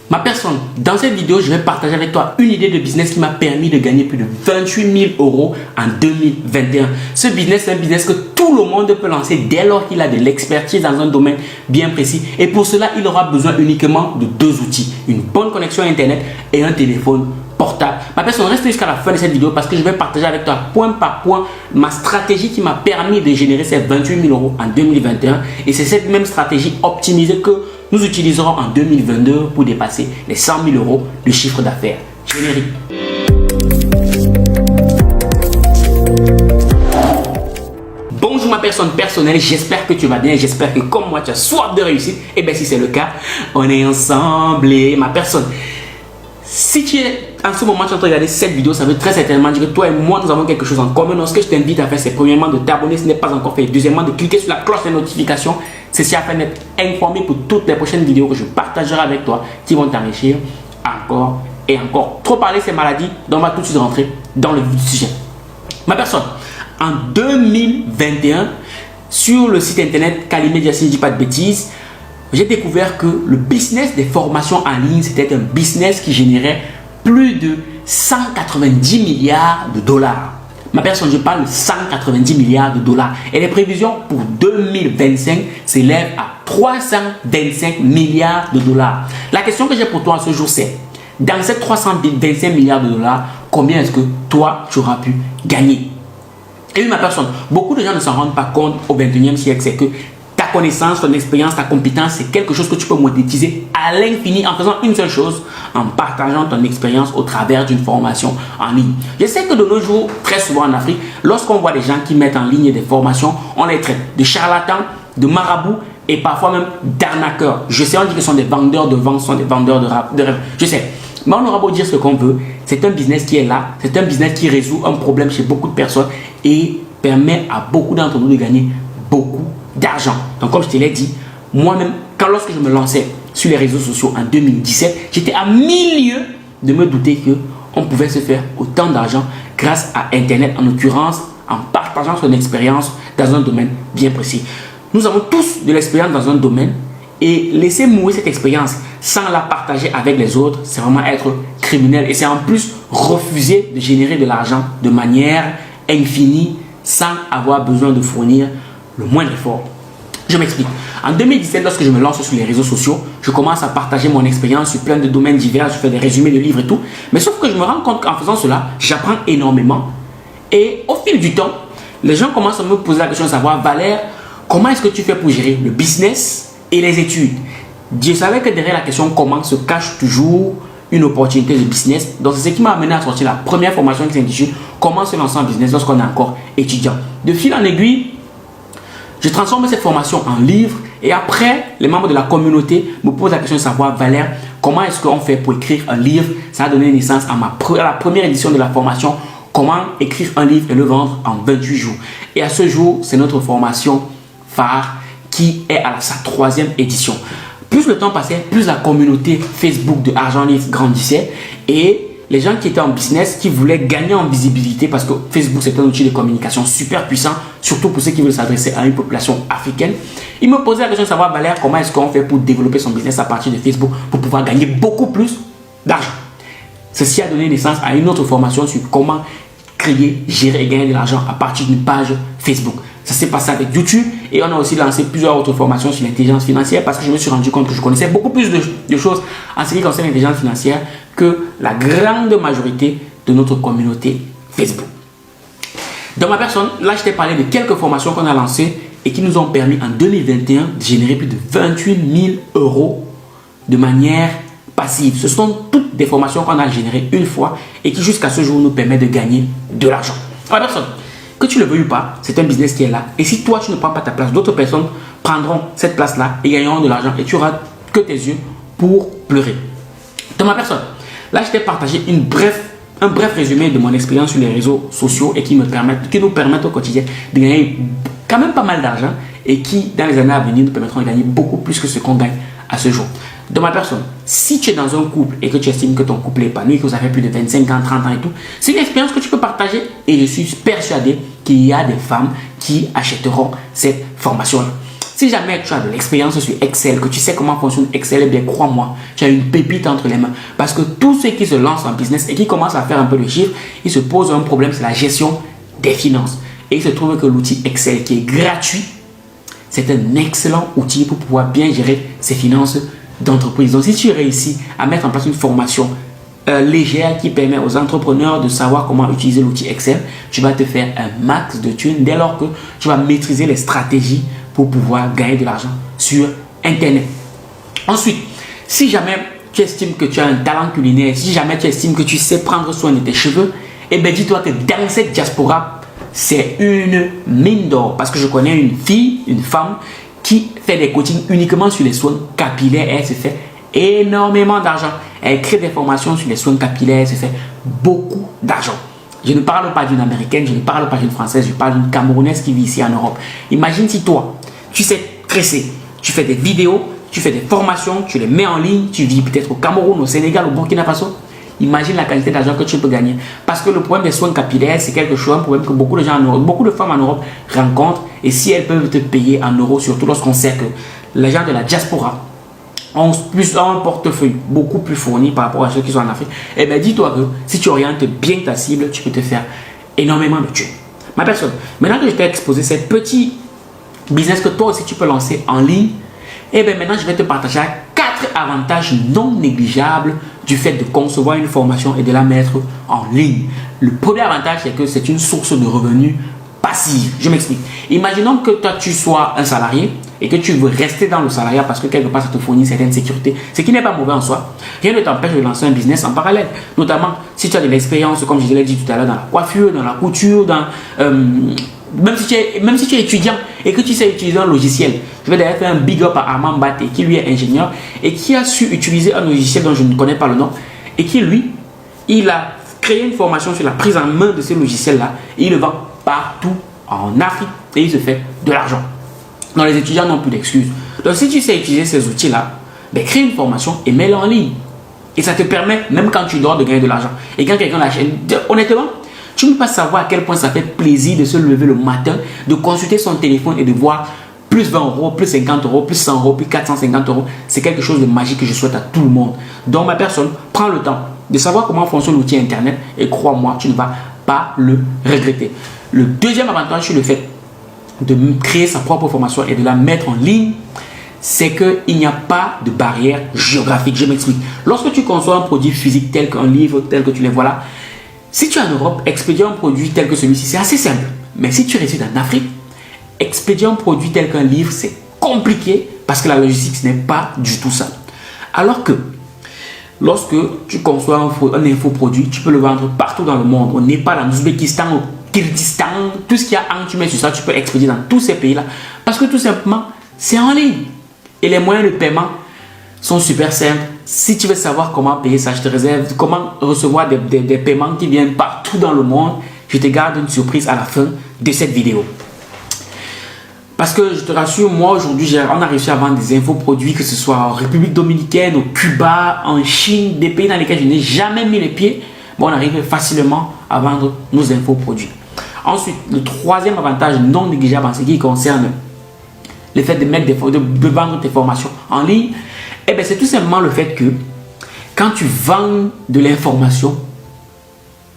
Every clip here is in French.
Ma personne, dans cette vidéo, je vais partager avec toi une idée de business qui m'a permis de gagner plus de 28 000 € en 2021. Ce business, c'est un business que tout le monde peut lancer dès lors qu'il a de l'expertise dans un domaine bien précis. Et pour cela, il aura besoin uniquement de deux outils, une bonne connexion à Internet et un téléphone portable. Ma personne, reste jusqu'à la fin de cette vidéo parce que je vais partager avec toi point par point ma stratégie qui m'a permis de générer ces 28 000 € en 2021. Et c'est cette même stratégie optimisée que nous utiliserons en 2022 pour dépasser les 100 000 € de chiffre d'affaires. Générique. Bonjour ma personne personnelle, j'espère que tu vas bien, j'espère que comme moi tu as soif de réussite. Et bien si c'est le cas, on est ensemble. Et ma personne, si tu es en ce moment en train de regarder cette vidéo, ça veut très certainement dire que toi et moi nous avons quelque chose en commun. Donc ce que je t'invite à faire, c'est premièrement de t'abonner si ce n'est pas encore fait. Deuxièmement, de cliquer sur la cloche de notification. Ceci afin d'être informé pour toutes les prochaines vidéos que je partagerai avec toi qui vont t'enrichir encore et encore. Trop parler, c'est maladie. Donc on va tout de suite rentrer dans le vif du sujet. Ma personne, en 2021, sur le site internet Calimedia, si je ne dis pas de bêtises, j'ai découvert que le business des formations en ligne, c'était un business qui générait plus de 190 milliards de dollars. Ma personne, je parle de 190 milliards de dollars. Et les prévisions pour 2025 s'élèvent à 325 milliards de dollars. La question que j'ai pour toi à ce jour, c'est dans ces 325 milliards de dollars, combien est-ce que toi, tu auras pu gagner? Et oui, ma personne, beaucoup de gens ne s'en rendent pas compte au 21e siècle, c'est que ta connaissance, ton expérience, ta compétence, c'est quelque chose que tu peux monétiser à l'infini en faisant une seule chose, en partageant ton expérience au travers d'une formation en ligne. Je sais que de nos jours, très souvent en Afrique, lorsqu'on voit des gens qui mettent en ligne des formations, on les traite de charlatans, de marabouts et parfois même d'arnaqueurs. Je sais, on dit que ce sont des vendeurs de vent, ce sont des vendeurs de rêves. Je sais. Mais on aura beau dire ce qu'on veut, c'est un business qui est là, c'est un business qui résout un problème chez beaucoup de personnes et permet à beaucoup d'entre nous de gagner beaucoup d'argent. Donc comme je te l'ai dit, moi-même, lorsque je me lançais sur les réseaux sociaux en 2017, j'étais à milieu de me douter qu'on pouvait se faire autant d'argent grâce à Internet, en l'occurrence en partageant son expérience dans un domaine bien précis. Nous avons tous de l'expérience dans un domaine et laisser mourir cette expérience sans la partager avec les autres, c'est vraiment être criminel et c'est en plus refuser de générer de l'argent de manière infinie sans avoir besoin de fournir le moindre effort. Je m'explique. En 2017, lorsque je me lance sur les réseaux sociaux, je commence à partager mon expérience sur plein de domaines divers, je fais des résumés de livres et tout. Mais sauf que je me rends compte qu'en faisant cela, j'apprends énormément. Et au fil du temps, les gens commencent à me poser la question de savoir, Valère, comment est-ce que tu fais pour gérer le business et les études? Je savais que derrière la question comment se cache toujours une opportunité de business. Donc c'est ce qui m'a amené à sortir la première formation qui s'intitule Comment se lancer en business lorsqu'on est encore étudiant. De fil en aiguille, je transforme cette formation en livre et après, les membres de la communauté me posent la question de savoir, Valère, comment est-ce qu'on fait pour écrire un livre? Ça a donné naissance à la première édition de la formation, comment écrire un livre et le vendre en 28 jours. Et à ce jour, c'est notre formation phare qui est à sa 3e édition. Plus le temps passait, plus la communauté Facebook de Argent Livre grandissait et les gens qui étaient en business, qui voulaient gagner en visibilité parce que Facebook c'est un outil de communication super puissant, surtout pour ceux qui veulent s'adresser à une population africaine. Ils me posaient la question de savoir, Valère, comment est-ce qu'on fait pour développer son business à partir de Facebook pour pouvoir gagner beaucoup plus d'argent. Ceci a donné naissance à une autre formation sur comment créer, gérer et gagner de l'argent à partir d'une page Facebook. Ça s'est passé avec YouTube et on a aussi lancé plusieurs autres formations sur l'intelligence financière parce que je me suis rendu compte que je connaissais beaucoup plus de choses en ce qui concerne l'intelligence financière que la grande majorité de notre communauté Facebook. Dans ma personne, là je t'ai parlé de quelques formations qu'on a lancées et qui nous ont permis en 2021 de générer plus de 28 000 € de manière passive. Ce sont toutes des formations qu'on a générées une fois et qui jusqu'à ce jour nous permettent de gagner de l'argent. Ma personne, que tu le veuilles ou pas, c'est un business qui est là. Et si toi, tu ne prends pas ta place, d'autres personnes prendront cette place-là et gagneront de l'argent. Et tu n'auras que tes yeux pour pleurer. Dans ma personne, là, je t'ai partagé un bref résumé de mon expérience sur les réseaux sociaux et qui nous permettent au quotidien de gagner quand même pas mal d'argent et qui, dans les années à venir, nous permettront de gagner beaucoup plus que ce qu'on gagne à ce jour. Dans ma personne, si tu es dans un couple et que tu estimes que ton couple est épanoui, que vous avez plus de 25 ans, 30 ans et tout, c'est une expérience que tu peux partager et je suis persuadé qu'il y a des femmes qui achèteront cette formation-là. Si jamais tu as de l'expérience sur Excel, que tu sais comment fonctionne Excel, eh bien crois-moi, tu as une pépite entre les mains. Parce que tous ceux qui se lancent en business et qui commencent à faire un peu de chiffres, ils se posent un problème, c'est la gestion des finances. Et il se trouve que l'outil Excel qui est gratuit, c'est un excellent outil pour pouvoir bien gérer ses finances d'entreprise. Donc si tu réussis à mettre en place une formation légère qui permet aux entrepreneurs de savoir comment utiliser l'outil Excel, tu vas te faire un max de thunes dès lors que tu vas maîtriser les stratégies pour pouvoir gagner de l'argent sur Internet. Ensuite, si jamais tu estimes que tu as un talent culinaire, si jamais tu estimes que tu sais prendre soin de tes cheveux, eh bien dis-toi que dans cette diaspora, c'est une mine d'or. Parce que je connais une fille, une femme qui fait des coachings uniquement sur les soins capillaires et elle se fait énormément d'argent. Elle crée des formations sur les soins capillaires, elle se fait beaucoup d'argent. Je ne parle pas d'une américaine, je ne parle pas d'une française, je parle d'une camerounaise qui vit ici en Europe. Imagine si toi, tu sais tresser, tu fais des vidéos, tu fais des formations, tu les mets en ligne, tu vis peut-être au Cameroun, au Sénégal, au Burkina Faso. Imagine la quantité d'argent que tu peux gagner. Parce que le problème des soins capillaires, c'est quelque chose, un problème que beaucoup de gens en Europe, beaucoup de femmes en Europe rencontrent. Et si elles peuvent te payer en euros, surtout lorsqu'on sait que les gens de la diaspora ont un portefeuille beaucoup plus fourni par rapport à ceux qui sont en Afrique, eh bien dis-toi que si tu orientes bien ta cible, tu peux te faire énormément de thunes. Ma personne, maintenant que je t'ai exposé ce petit business que toi aussi tu peux lancer en ligne, eh bien maintenant je vais te partager 4 avantages non négligeables du fait de concevoir une formation et de la mettre en ligne. Le premier avantage, c'est que c'est une source de revenus passive. Je m'explique. Imaginons que toi, tu sois un salarié et que tu veux rester dans le salariat parce que quelque part, ça te fournit certaines sécurités. Ce qui n'est pas mauvais en soi. Rien ne t'empêche de lancer un business en parallèle. Notamment, si tu as de l'expérience, comme je l'ai dit tout à l'heure, dans la coiffure, dans la couture, dans... même si tu es étudiant et que tu sais utiliser un logiciel. Je vais d'ailleurs faire un big up à Armand Baté qui lui est ingénieur et qui a su utiliser un logiciel dont je ne connais pas le nom et qui lui, il a créé une formation sur la prise en main de ce logiciel-là et il le vend partout en Afrique et il se fait de l'argent. Donc les étudiants n'ont plus d'excuses. Donc si tu sais utiliser ces outils-là, ben, crée une formation et mets-la en ligne. Et ça te permet, même quand tu dors, de gagner de l'argent. Et quand quelqu'un l'achète, honnêtement, tu ne peux pas savoir à quel point ça fait plaisir de se lever le matin, de consulter son téléphone et de voir plus 20 euros, plus 50 euros, plus 100 euros, plus 450 euros. C'est quelque chose de magique que je souhaite à tout le monde. Donc ma personne, prends le temps de savoir comment fonctionne l'outil Internet et crois-moi, tu ne vas pas le regretter. Le deuxième avantage sur le fait de créer sa propre formation et de la mettre en ligne, c'est qu'il n'y a pas de barrière géographique. Je m'explique. Lorsque tu conçois un produit physique tel qu'un livre, tel que tu les vois là, si tu es en Europe, expédier un produit tel que celui-ci, c'est assez simple. Mais si tu résides en Afrique, expédier un produit tel qu'un livre, c'est compliqué parce que la logistique, ce n'est pas du tout ça. Alors que lorsque tu conçois un infoproduit, tu peux le vendre partout dans le monde. Au Népal, en Ouzbékistan, au Kyrgyzstan, tout ce qu'il y a en, tu mets sur ça, tu peux expédier dans tous ces pays-là. Parce que tout simplement, c'est en ligne. Et les moyens de paiement sont super simples. Si tu veux savoir comment payer ça, je te réserve comment recevoir des paiements qui viennent partout dans le monde. Je te garde une surprise à la fin de cette vidéo. Parce que je te rassure, moi aujourd'hui, on a réussi à vendre des infoproduits, que ce soit en République Dominicaine, au Cuba, en Chine, des pays dans lesquels je n'ai jamais mis les pieds. Bon, on arrive facilement à vendre nos infoproduits. Ensuite, le troisième avantage non négligeable en ce qui concerne le fait de vendre tes formations en ligne, eh bien, c'est tout simplement le fait que quand tu vends de l'information,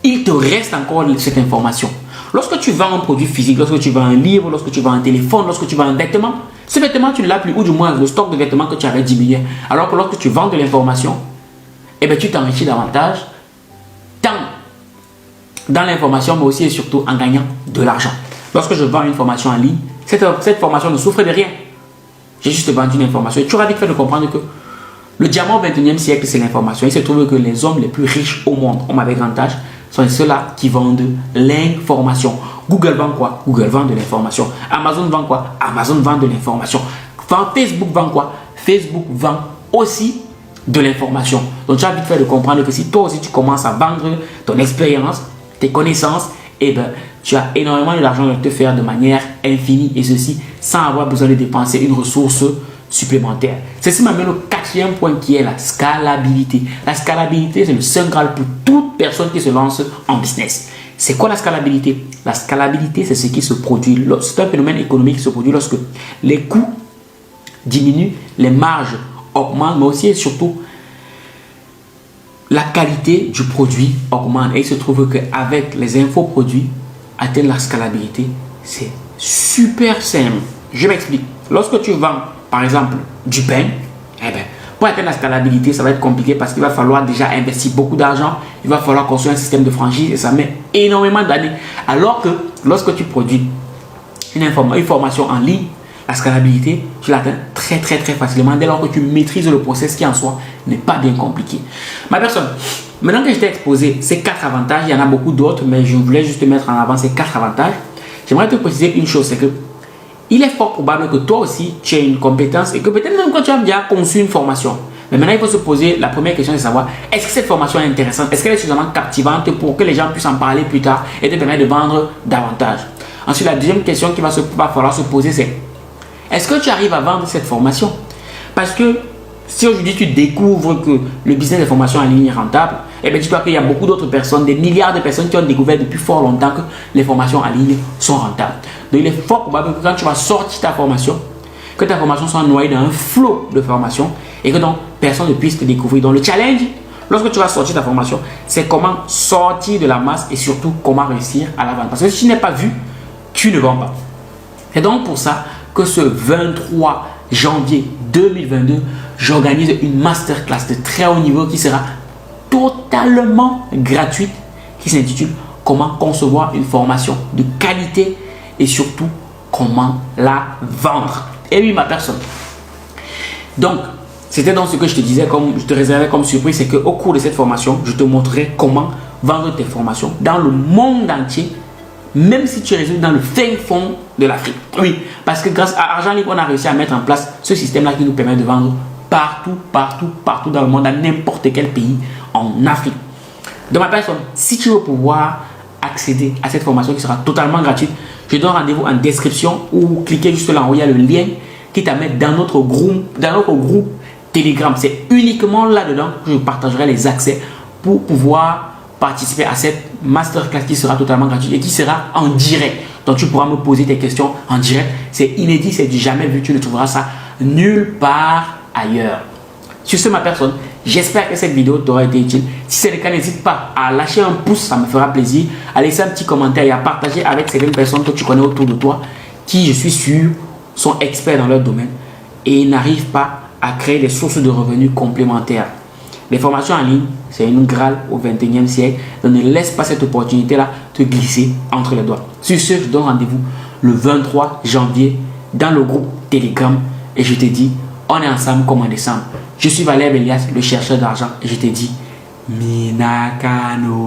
il te reste encore cette information. Lorsque tu vends un produit physique, lorsque tu vends un livre, lorsque tu vends un téléphone, lorsque tu vends un vêtement, ce vêtement, tu ne l'as plus, ou du moins le stock de vêtements que tu avais diminué. Alors que lorsque tu vends de l'information, eh bien, tu t'enrichis davantage, tant dans l'information, mais aussi et surtout en gagnant de l'argent. Lorsque je vends une formation en ligne, cette formation ne souffre de rien. J'ai juste vendu une information. Et tu auras vite fait de comprendre que le diamant au 21e siècle, c'est l'information. Il se trouve que les hommes les plus riches au monde, hommes avec grand âge, sont ceux-là qui vendent l'information. Google vend quoi? Google vend de l'information. Amazon vend quoi? Amazon vend de l'information. Facebook vend quoi? Facebook vend aussi de l'information. Donc tu as vite fait de comprendre que si toi aussi tu commences à vendre ton expérience, tes connaissances, eh ben, tu as énormément d'argent de te faire de manière infinie et ceci sans avoir besoin de dépenser une ressource supplémentaire. Ceci m'amène au quatrième point qui est la scalabilité. La scalabilité, c'est le saint graal pour toute personne qui se lance en business. C'est quoi la scalabilité? La scalabilité, c'est ce qui se produit. C'est un phénomène économique qui se produit lorsque les coûts diminue, les marges augmentent, mais aussi et surtout la qualité du produit augmente. Et il se trouve qu'avec les infoproduits, atteindre la scalabilité, c'est super simple. Je m'explique. Lorsque tu vends, par exemple, du pain, eh bien, pour atteindre la scalabilité, ça va être compliqué parce qu'il va falloir déjà investir beaucoup d'argent. Il va falloir construire un système de franchise et ça met énormément d'années. Alors que lorsque tu produis une formation en ligne, la scalabilité, tu l'atteins très facilement dès lors que tu maîtrises le process qui en soi n'est pas bien compliqué. Ma personne, maintenant que je t'ai exposé ces 4 avantages, il y en a beaucoup d'autres, mais je voulais juste mettre en avant ces 4 avantages. J'aimerais te préciser une chose, c'est que il est fort probable que toi aussi tu aies une compétence et que peut-être même quand tu as déjà conçu une formation. Mais maintenant, il faut se poser la première question de savoir est-ce que cette formation est intéressante? Est-ce qu'elle est suffisamment captivante pour que les gens puissent en parler plus tard et te permettre de vendre davantage? Ensuite, la deuxième question qu'il va falloir se poser, c'est est-ce que tu arrives à vendre cette formation? Parce que si aujourd'hui tu découvres que le business de formation en ligne est rentable, eh bien dis-toi qu'il y a beaucoup d'autres personnes, des milliards de personnes qui ont découvert depuis fort longtemps que les formations en ligne sont rentables. Donc il est fort probable que quand tu vas sortir ta formation, que ta formation soit noyée dans un flot de formation et que donc personne ne puisse te découvrir. Donc le challenge, lorsque tu vas sortir ta formation, c'est comment sortir de la masse et surtout comment réussir à la vendre. Parce que si tu n'es pas vu, tu ne vends pas. C'est donc pour ça que ce 23 janvier 2022, j'organise une masterclass de très haut niveau qui sera totalement gratuite, qui s'intitule Comment concevoir une formation de qualité et surtout comment la vendre. Et oui, ma personne. Donc, c'était dans ce que je te disais, comme je te réservais comme surprise, c'est qu'au cours de cette formation, je te montrerai comment vendre tes formations dans le monde entier, même si tu résides dans le fin fond de l'Afrique. Oui, parce que grâce à Argent Libre, on a réussi à mettre en place ce système-là qui nous permet de vendre partout dans le monde, dans n'importe quel pays en Afrique. De ma personne, si tu veux pouvoir accéder à cette formation qui sera totalement gratuite, je donne rendez-vous en description ou cliquez juste là où il y a le lien qui t'amène dans notre groupe Telegram. C'est uniquement là-dedans que je partagerai les accès pour pouvoir participer à cette masterclass qui sera totalement gratuite et qui sera en direct. Donc tu pourras me poser tes questions en direct. C'est inédit, c'est du jamais vu. Tu ne trouveras ça nulle part ailleurs. Sur ce, ma personne, j'espère que cette vidéo t'aura été utile. Si c'est le cas, n'hésite pas à lâcher un pouce, ça me fera plaisir. À laisser un petit commentaire et à partager avec certaines personnes que tu connais autour de toi qui, je suis sûr, sont experts dans leur domaine et n'arrivent pas à créer des sources de revenus complémentaires. Les formations en ligne, c'est une graal au 21e siècle. Donc ne laisse pas cette opportunité-là te glisser entre les doigts. Sur ce, je donne rendez-vous le 23 janvier dans le groupe Telegram et je te dis, on est ensemble comme en décembre. Je suis Valère Elias, le chercheur d'argent et je te dis, Minakano.